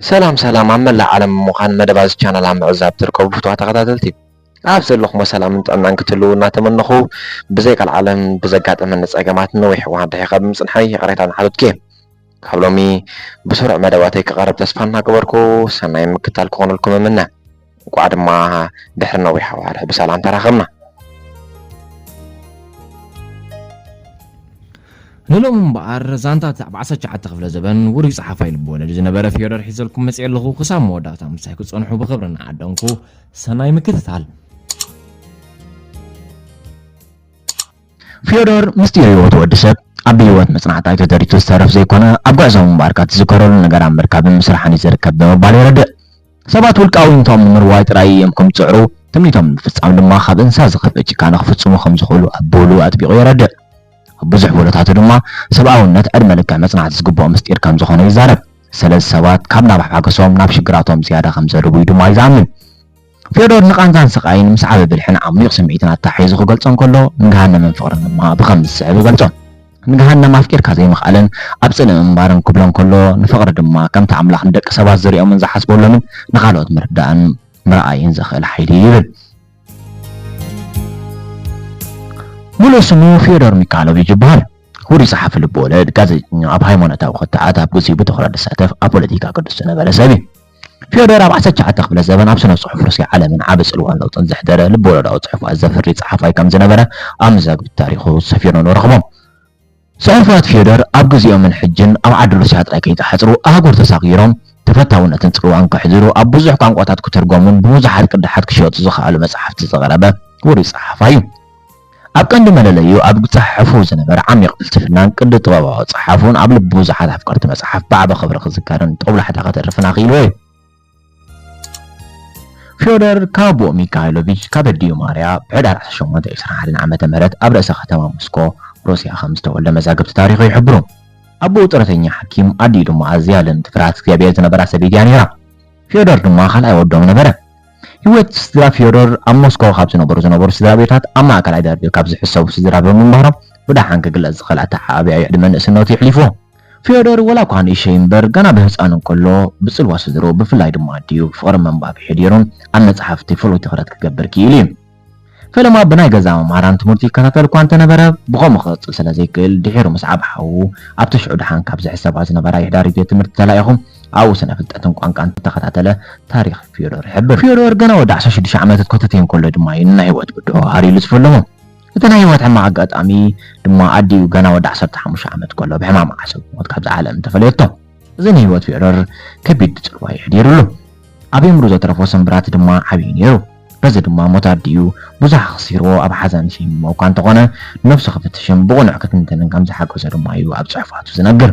سلام سلام عمل عالم مخان مدباز channel عم عزاب تركب بفتوى تقدادلتي أبسل لكم سلام انت أنك تلو ناتمنخو بزيك العالم بزقات من نسأجمات نويح واحد حقب مصنحي قريت عن حدود كيف قبلومي بسرعة مدواتي كقرب تسفنا كبركو سنة مكتال كون لكم منا وقعد معها بحر نويح واحد بسلام تراخمنا نلوم مبار زانتا بعصا شعات تخفل زبن وري صحافة البولة جنبرة فيورر حيزلكم مسئل لغو قسام موداتا مسايكو تصنحو بخبرنا عدنكو سناي مكتتال فيورر مستيريو تودسب أبيوات مصنعتا يتدريتو ستارف زيكونا أبقى زوم مباركات تذكروا لنقرام مركاب مسرحاني زركب بمبالي رد سبات والقاوين توم مروايت رأي يمكم تعرو تمنيتهم نفتصعم لما خاب انسا زخفت كان اخفتسمو خمزخولو أبولو أتبقوا يرد بزح ولتاتو دما سبعونت أدملك مصنعات زقبو مستير كام زخونا يزارب سلس سوات كابنا بحاقصوم نابش قراتهم زيادة خمسة ربوي دما يزامن فيودور نقانزان سقاين مسعب بالحين عميق سمعيتنا التحيزو قلتون كله نقهانا من فقرنا ما بخمس سعب قلتون نقهانا ما فكر كازي مخالن أبسل مبارن كبلون كله نفقر دما كم تعمل عندك سبات زريو من زحس بولو من نقالوت مردان مرأيين زخل حيدي يرد مولو سمو فيودور ميكالوفيتش بحال هوري صحافي البولد ጋዜጠኛ ኣብ ሃይማኖታዊ ኽትዓት ኣብ ግዚኡ ብትኹረት ዝሳተፍ ኣብ ፖለቲካ ቅዱስ ዝነበረ ሰብ እዩ فيودور ኣብ 19 ክፍለ ዘበን ኣብ ስነ ጽሑፍ ሩስያ ዓለምን ዓብ ጽልዋን ለውጥን ዘሕደረ ልቦለዳዊ ጽሑፋት ዘፍሪ ጸሓፋይ ከም ዝነበረ ኣብ መዛግብቲ ታሪኹ ሰፊሮም ንረኽቦም ጽሑፋት فيودور ኣብ ግዚኦምን ሕጅን ኣብ ዓዲ ሩስያ ጥራይ ከይተሓጽሩ ኣህጉር ተሳኺሮም ተፈታውነትን ጽልዋን ክሕዝሩ ኣብ ብዙሕ ቋንቋታት ክተርጎሙን ብብዙሓት ቅዳሓት ክሸጡ ዝኽኣሉ መጽሓፍቲ ዘቕረበ ውሩይ ጸሓፋይ እዩ ኣብ ቀንዲ መለለዩ ኣብ ጽሑፉ ዝነበረ ዓሚቕ ፍልስፍናን ቅዲ ጥበባዊ ጽሑፉን ኣብ ልቢ ብዙሓት ኣፍቀርቲ መጽሓፍ ብዓበ ክብሪ ክዝከርን ጦብላሕታ ከተርፍን ኣኺልዎ እዩ فيودور كابو ميكايلوفيتش كابديو ماريا بعد 1821 ዓመተ ምህረት ኣብ ርእሰ ከተማ ሞስኮ ሩስያ ከም ዝተወልደ መዛግብቲ ታሪኹ ይሕብሩ ኣቦ ጥረተኛ ሓኪም ኣዲኡ ድማ ኣዝያልን ትፍራት እግዚአብሔር ዝነበራ ሰበይቲ እያ ነይራ فيودور ድማ ካልኣይ ወዶም ነበረ ህይወት ስድራ فيودور ኣብ ሞስኮ ካብ ዝነበሩ ስድራ ቤታት ኣብ ማእከላይ ደርቢ ካብ ዝሕሰቡ ስድራ ብምንባሮም ብዳሓን ክግለጽ ዝኽእል ኣተሓባብያ ዕድመ ንእስነቱ ይሕሊፍዎ فيودور ولا كان يشين برجنا بهزان كله بصل واسدرو بفلاي دماديو فقر منباب حديرون أن صحفتي فلو تخرج كجبر كيلين فلما بناي جزاء ماران تمرتي كانت كوانت نبرة بقوم خلص سلازيكل دحيرو مسعب حو أبتشعر حان كابز حساب عزنا براي داري بيت مرت تلاقيهم أو سنة فتاتهم كان تخطاتله تاريخ فيودور حب فيودور جنا ودع شش عملت كتتين كل دماء نهيوت بدو هاري لسفلهم تنايوات عم عقد أمي دما عدي وجنا ودع صرت حمش عملت كله بحمام عسل وتكبز عالم تفليته زين هيوات فيودور كبيد تلواي حديرو أبي مروزة ترفوسن برات دما حبين يرو بس دما متعديو بزح خسيرو أب حزن شيء وكان تقنا نفس خفتشم بقول عقد نتنن كم زحق وزر ما يو أب صحفات وزنقر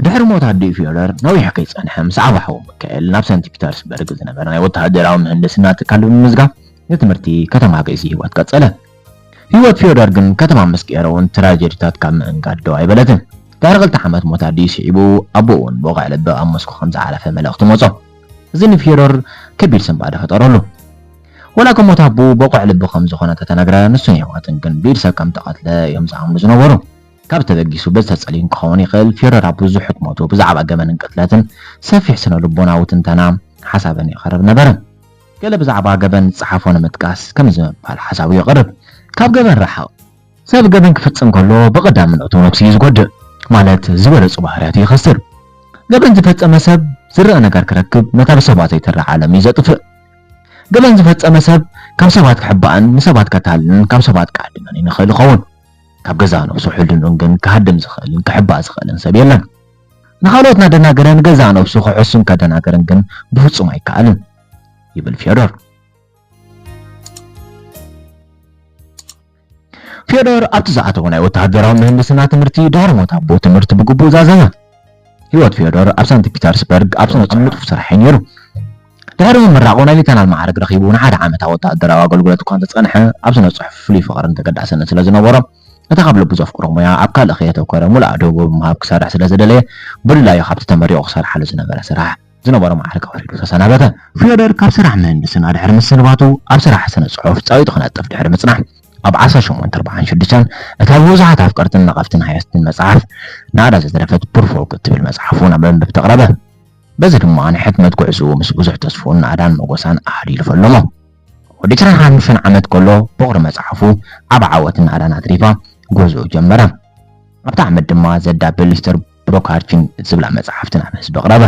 دحر متعدي فيودور نوي حكيت أنهم صعب حوم كأل نفس أنت بيترسبرغ زنبرنا وتهدر عم هندسنا تكلم مزقة يتمرتي كتما قيسي هوات كتسأله هوات فيودور جن كتما مسكيرون تراجيرتات كم انقادو اي بلدن دارغل تحمد متعدي شعبو أبوون بوغع لبا أمسكو 5 على ملأخت موصو زين فيودور كبير سنبادة خطرولو ولكن متعبو بوغع لبا 5 خونة تتنقرا نسوني هواتن جن بيرسا كم تقاتل يمزعهم لزنورو كابتا بقيسو بس تسألين كخواني خيل فيودور أبو زو حكمتو بزعب أقامان انقتلاتن سافي حسنو لبونا وتنتنام حسابا يخرب نبرن قال بزعبا جبن صحافون متقاس كم زمان بالحسابي يقرب كاب جبن رحاو ساب جبن كفتسن كله بقدام من أوتونوكسي يزقد مالت زول صباحراتي يخسر جبن زفتس مسب زر أنا كركب نتابع سبات يترى عالم يزطفئ جبن زفتس مسب كم سبات كحبان نسبات كتالن كم سبات قاعدين يعني نخيل خون كاب جزانو سحلن ونجن كهدم زخلن كحبا زخلن سبيلن نخالوتنا دناجرن جزانو بسوق عسن كدناجرن جن بفتص ما يكالن يبل فيودور أبتزعته هنا وتهدرهم من هندسنا تمرتي دار موتابو تمرت بقبو زازنا هيوت فيودور أبسنت بيترسبرغ أبسنت تمرت فسرحين يرو دارهم من راقونا اللي تنال معارك رخيبون عاد عامتا وتهدروا وقلقلتو كانت تسقنحة أبسنت صحف فلي فقرن تقدع سنة سلازنا ورا نتقابل بزوف قرميا أبقى لخيته وكرم ولا عدوبو مهاب كسارح سلازدلي بلا يخبت تمري أخسر حل زنبرا سراح زنبرا معارك أوريدو تسنابتا فيودور كاب سرح مهندسنا دحر مسنباتو أب سرح سنة صحف تصاوي تخنات تف دحر مصنع ኣብ 1846 እታ ብዙሓት ኣፍቀርትን ነቐፍትን ሃየስትን መጽሓፍ ናዳ ዝተረፈት ቡርፎቅ እትብል መጽሓፉ ናብ መንበብ ተቕረበ። በዚ ድማ ንሕትመት ጉዕዙ ምስ ብዙሕ ተስፉን ናዳን መጎሳን ኣህሊሉ ፈለሞ። ወዲ 25 ዓመት ከሎ በቕሪ መጽሓፉ ኣብ ዓወትን ናዳን ኣትሪፋ ጉዕዙኡ ጀመረ። ኣብታ ዓመት ድማ ዘዳብል ሊስተር ብሮካርችን ዝብላ መጽሓፍትን ኣብ ህዝቢ ኣቕረበ።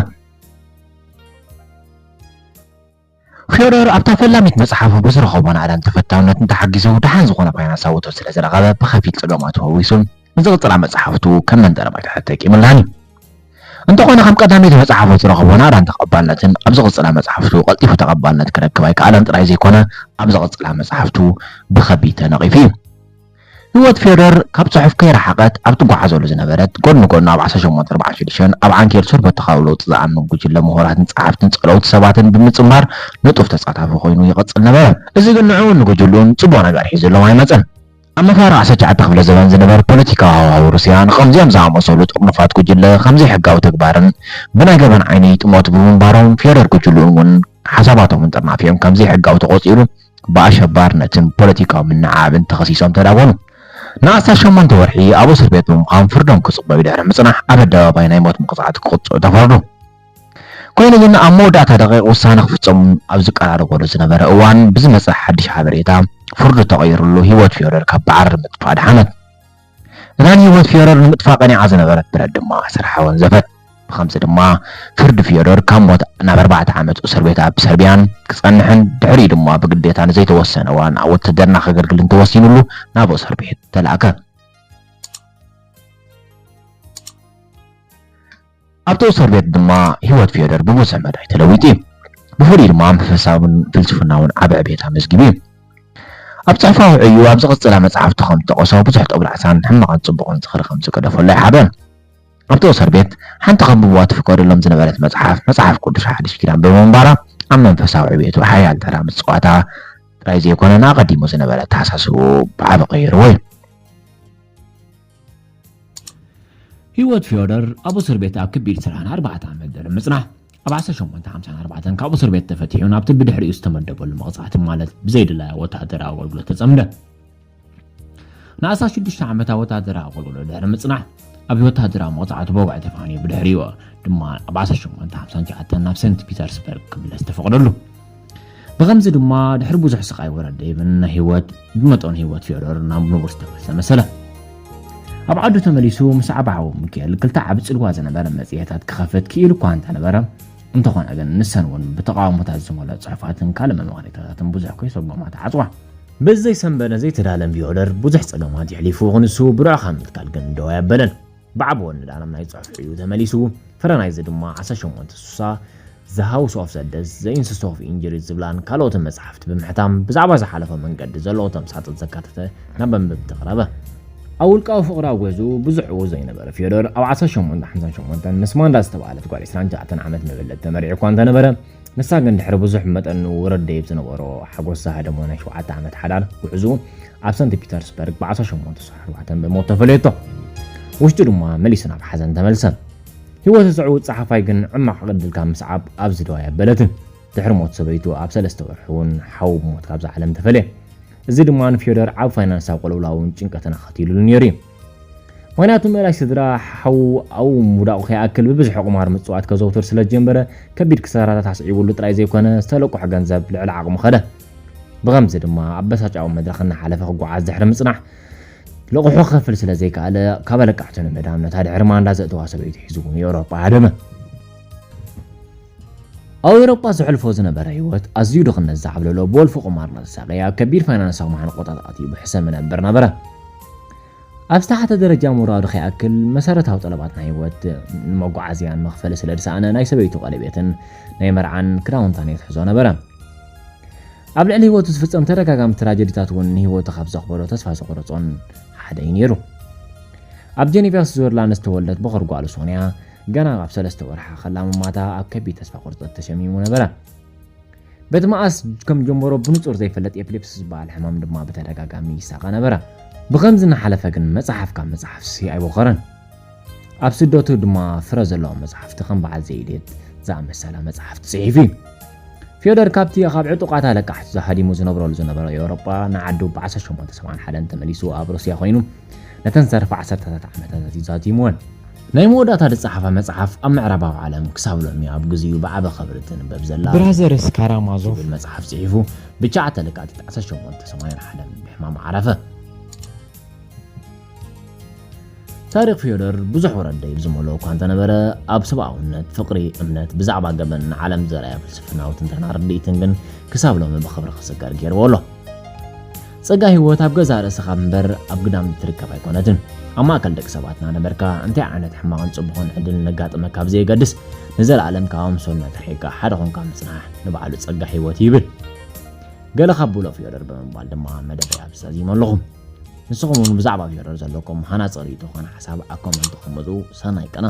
ፊዮዶር ኣብታ ፈላሚት መጽሓፉ ብዝረኸቦ ናዳን ተፈታውነትን ተሓጊዙ ድሓን ዝኾነ ፋይናንሳዊ ውህብቶ ስለ ዝረኸበ ብኸፊል ጽገማቱ ህዊሱ ንዝቕጽላ መጽሓፍቱ ከም መንጠረባይታ ተጠቂሙላኒ። እንተኾነ ከም ቀዳሚት መጽሓፉ ዝረኸቦ ናዳን ተቐባልነትን ኣብ ዝቕጽላ መጽሓፍቱ ቀልጢፉ ተቐባልነት ክረክብ ኣይከኣለን ጥራይ ዘይኮነ ኣብ ዝቕጽላ መጽሓፍቱ ብኸቢድ ተነቒፉ እዩ። ህይወት ፊዮዶር ካብ ጽሑፍ ከይረሓቐት ኣብ ትጓዓዘሉ ዝነበረት ጎኒ ጎኒ ኣብ 1846 ኣብ ዓንኬል ሶርቦት ተኻውሎ ዝኣምኑ ጉጅለ ምሁራትን ጸሓፍትን ጸለውቲ ሰባትን ብምጽማር ንጡፍ ተሳታፊ ኮይኑ ይቐጽል ነበረ። እዚ ግን ንዕኡ ንጉጅሉን ጽቡቕ ነገር ሒዙሎም ኣይመጸን። ኣብ መፋርቕ 19 ክፍለ ዘመን ዝነበረ ፖለቲካዊ ሃዋህው ሩስያ ንኸምዚኦም ዝኣመሰሉ ጥቕንፋት ጉጅለ ከምዘይ ሕጋዊ ተግባርን ብናይ ገበን ዓይኒ ጥሞት ብምንባሮም ፊዮዶር ጉጅሉን እውን ሓሳባቶምን ጥርናፊኦም ከምዘይ ሕጋዊ ተቖጺሩ ብኣሸባርነትን ፖለቲካዊ ምንዓብን ተኸሲሶም ተዳወኑ። ን18 ወርሒ ኣብ እስር ቤት ብምዃን ፍርዶም ክጽበዩ ድሕሪ ምጽናሕ ኣብ ኣደባባይ ናይ ሞት መቕጻዕቲ ክቕጽዑ ተፈርዱ። ኮይኑ ግን ኣብ መወዳእታ ደቂቕ ውሳነ ክፍጸሙ ኣብ ዝቀራረበሉ ዝነበረ እዋን ብዝመጽእ ሓድሽ ሓበሬታ ፍርዱ ተቐይሩሉ ህይወት ፊዮዶር ካብ በዓር ምጥፋእ ድሓነት። እታ ህይወት ፊዮዶር ንምጥፋእ ቀኒዓ ዝነበረት ብረት ድማ ስርሓ ወንዘፈት። ብኸምዚ ድማ ፍርዲ ፊዮዶር ካብ ሞት ናብ 4 ዓመት እስር ቤት ኣብ ሰርቢያን ክጸንሕን ድሕሪ ድማ ብግዴታ ንዘይተወሰነ እዋን ኣብ ውትድርና ከገልግልን ተወሲኑሉ ናብ እስር ቤት ተላእከ። ኣብቲ እስር ቤት ድማ ህይወት ፊዮዶር ብብዙሕ መዳይ ተለዊጡ እዩ። ብፍሉይ ድማ መንፈሳውን ፍልስፍናውን ዓብዕ ቤት ኣመስጊቡ እዩ። ኣብ ጽሑፋዊ ዕዩ ኣብ ዝቕጽላ መጽሓፍቱ ከም ተቐሶ ብዙሕ ጠብላዕሳን ሕማቕን ጽቡቕን ዝኽሪ ከም ዝገደፈሉ ኣይሓበን። ኣብቲ እስር ቤት ሓንቲ ከንብብዋ ትፍቀደሎም ዝነበረት መጽሓፍ ቅዱስ ሓድሽ ኪዳን ብምንባራ ኣብ መንፈሳዊ ዕቤቱ ሓያል ተራ ምጽዋታ ጥራይ ዘይኮነን ኣቐዲሙ ዝነበረ ተሓሳስቡ ብዓቢ ቀይርዎ እዩ። ህይወት ፊዮዶር ኣብ እስር ቤት ኣብ ከቢድ ስራሕን 4 ዓመት ድሕሪ ምጽናሕ ኣብ 1854 ካብ እስር ቤት ተፈቲሑ ናብቲ ብድሕሪኡ ዝተመደበሉ መቕጻዕቲ ማለት ብዘይድላይ ወታደራዊ ኣገልግሎት ተጸምደ። ን16 ዓመታት ወታደራዊ ኣገልግሎት ድሕሪ ምጽናሕ ኣብ ወታደራዊ መቕጻዕቲ ብውግዕ ተፋንዩ ብድሕሪኡ ድማ ኣብ 1859 ናብ ሴንት ፒተርስበርግ ክምለስ ተፈቕደሉ። ብኸምዚ ድማ ድሕሪ ብዙሕ ስቃይ ወረደይብን ህይወት ብመጠን ህይወት ፊዮዶር ናብ ንጉስ ተመሰለ። ኣብ ዓዱ ተመሊሱ ምስ ዓባዓው ሚካኤል ክልተ ዓብ ጽልዋ ዝነበረ መጽሔታት ክኸፍት ክኢሉ እኳ እንተነበረ እንተኾነ ግን ንሰን እውን ብተቃውሞታት ዝመልኦ ጽሑፋትን ካልእ መምርሒታትን ብዙሕ ከይሰጎማት ዓጽዋ። በዘይ ሰንበደ ዘይተዳለም ፊዮዶር ብዙሕ ጸገማት ይሕሊፉ ክንሱ ብርዑ ካብ ምትካል ግን ደው ያበለን። بعبو ندانم ناي صحف عيو تمليسو فرنايز دما 1860 The House of the Dead The Incest of Injuries زبلان كالوت مصحفت بمحتام بزعبا زحالفه منقد زلو تمسات تزكاتته نبنبب تقربه اول قاو فقرا غزو بزحو زي نبره فيدور او 1858 مسمان داس تبعلت قال 29 عامت مبلد تمريع كون تنبره نسا ግን ድሕሪ ብዙሕ መጠኑ ወረደ ይብዝነበሮ ሓጎስ ሳሃደሞ ናይ 7 ዓመት ሓዳር ጉዕዙ ኣብ ሰንት ፒተርስበርግ ብ1864 በሞት ተፈለየቶ ውሽጡ ድማ መሊስና ብሓዘን ተመልሰን ህይወት ዝዕውት ጸሓፋይ ግን ዕማቕ ቅድልካ ምስዓብ ኣብ ዝደዋ ያበለትን ድሕሪ ሞት ሰበይቱ ኣብ 3 ወርሑን ሓው ሞት ካብ ዓለም ተፈለየ እዚ ድማ ንፊዮዶር ዓብ ፋይናንሳዊ ቆልውላውን ጭንቀትን ኣኸቲሉሉ ነይሩ ወይናቱ መላይ ስድራ ሓው ኣው ሙዳቑ ከይኣክል ብብዙሕ ቁማር ምጽዋት ከዘውትር ስለ ጀመረ ከቢድ ክሳራታት ኣስዒቡሉ ጥራይ ዘይኮነ ዝተለቁሕ ገንዘብ ልዕሊ ዓቕሙ ኸደ ብኸምዚ ድማ ኣበሳጫዊ መድረኽ እናሓለፈ ክጓዓዝ ድሕሪ ምጽናሕ لقحو خفل سلا زي كاله كابلقعتن مدام نتا ድሕሪ ማንዳ ዘእተዋ ሰበይቲ ሒዙ ንኤውሮጳ ሃደመ ኣብ ኤውሮጳ ዝሕልፎ ዝነበረ ህይወት ኣዝዩ ድኽነት ዝዓብለሎ ቦልፉ ቁማር ነሳቀያ ከቢድ ፋይናንሳዊ ማሕቆጣጣት ይብሕሰም ነበር ነበረ ኣብ ዝተሓተ ደረጃ ሙራዱ ከይኣክል መሰረታዊ ጠለባት ናይ ህይወት ንመጓዓዝያን መኽፈል ስለ ድሳኣነ ናይ ሰበይቱ ቀለቤትን ናይ መርዓን ክዳውንታን ይትሕዞ ነበረ ኣብ ልዕሊ ህይወቱ ዝፍጸም ተደጋጋሚ ትራጀዲታት እውን ህይወቱ ካብ ዘኽበሮ ተስፋ ዝቆረጾን ሓደ ነይሩ ኣብ ጀኔቫ ስዊዘርላንድ ዝተወለደት በቕር ጓል ሶንያ ገና ኣብ 3 ወርሓ ኸላም ማታ ኣብ ከቢድ ተስፋ ቁርጠት ተሸሚሙ ነበረ ቤት መዓስ ከም ጀመሮ ብንጹር ዘይፈለጥ ኤፕሌፕስ ዝበሃል ሕማም ድማ ብተደጋጋሚ ይሳቐ ነበረ ብኸምዚ እናሓለፈ ግን መጽሓፍ ካብ መጽሓፍሲ ኣይቦኸረን ኣብ ስደቱ ድማ ፍረ ዘለዎ መጽሓፍቲ ከም በዓል ዘይዴት ዝኣመሰላ መጽሓፍቲ ጽሒፉ ፊዮዶር ካብቲ ካብ ዕጡቃት ኣለቃሕቲ ዝሃዲሙ ዝነብረሉ ዝነበረ ኤውሮጳ ንዓዱ ብ1871 ተመሊሱ ኣብ ሩስያ ኮይኑ ነተን ዘርፈ 10 ዓመታት ይዛቲሙወን ናይ መወዳእታ ዝጸሓፈ መጽሓፍ ኣብ ምዕራባዊ ዓለም ክሳብ ሎሚ ኣብ ግዚኡ ብዓበ ኸብርትን በብዘላ ብራዘርስ ካራማዞቭ መጽሓፍ ጽሒፉ ብቻዓተ ለቃቲት 1881 ብሕማም ዓረፈ ታሪክ ፊዮዶር ብዙሕ ወረደይ ብዝመልኦ እኳ እንተነበረ ኣብ ሰብኣውነት ፍቕሪ እምነት ብዛዕባ ገበን ዓለም ዘርአያ ፍልስፍናዊ ትንተና ርድኢትን ግን ክሳብ ሎሚ ብኽብሪ ክስገር ገይርዎ ኣሎ ጸጋ ህይወት ኣብ ገዛ ርእስኻ እምበር ኣብ ግዳም ትርከብ ኣይኮነትን ኣብ ማእከል ደቂ ሰባትና ነበርካ እንታይ ዓይነት ሕማቕን ጽቡቕን ዕድል ነጋጥመካ ኣብ ዘይገድስ ንዘለዓለም ካብ ኣምሶልነት ርሒቃ ሓደ ኾንካ ምጽናሕ ንባዕሉ ጸጋ ህይወት ይብል ገለ ካብ ብሎ ፊዮዶር ብምባል ድማ መደበይ ኣብሰዚም ኣለኹም ንስኹም እውን ብዛዕባ ፊዮዶር ዘለኩም ሃናፀ ርእይቶ ኾነ ሓሳብ ኣኮመንት ተቐምጡ ሰናይ ቀና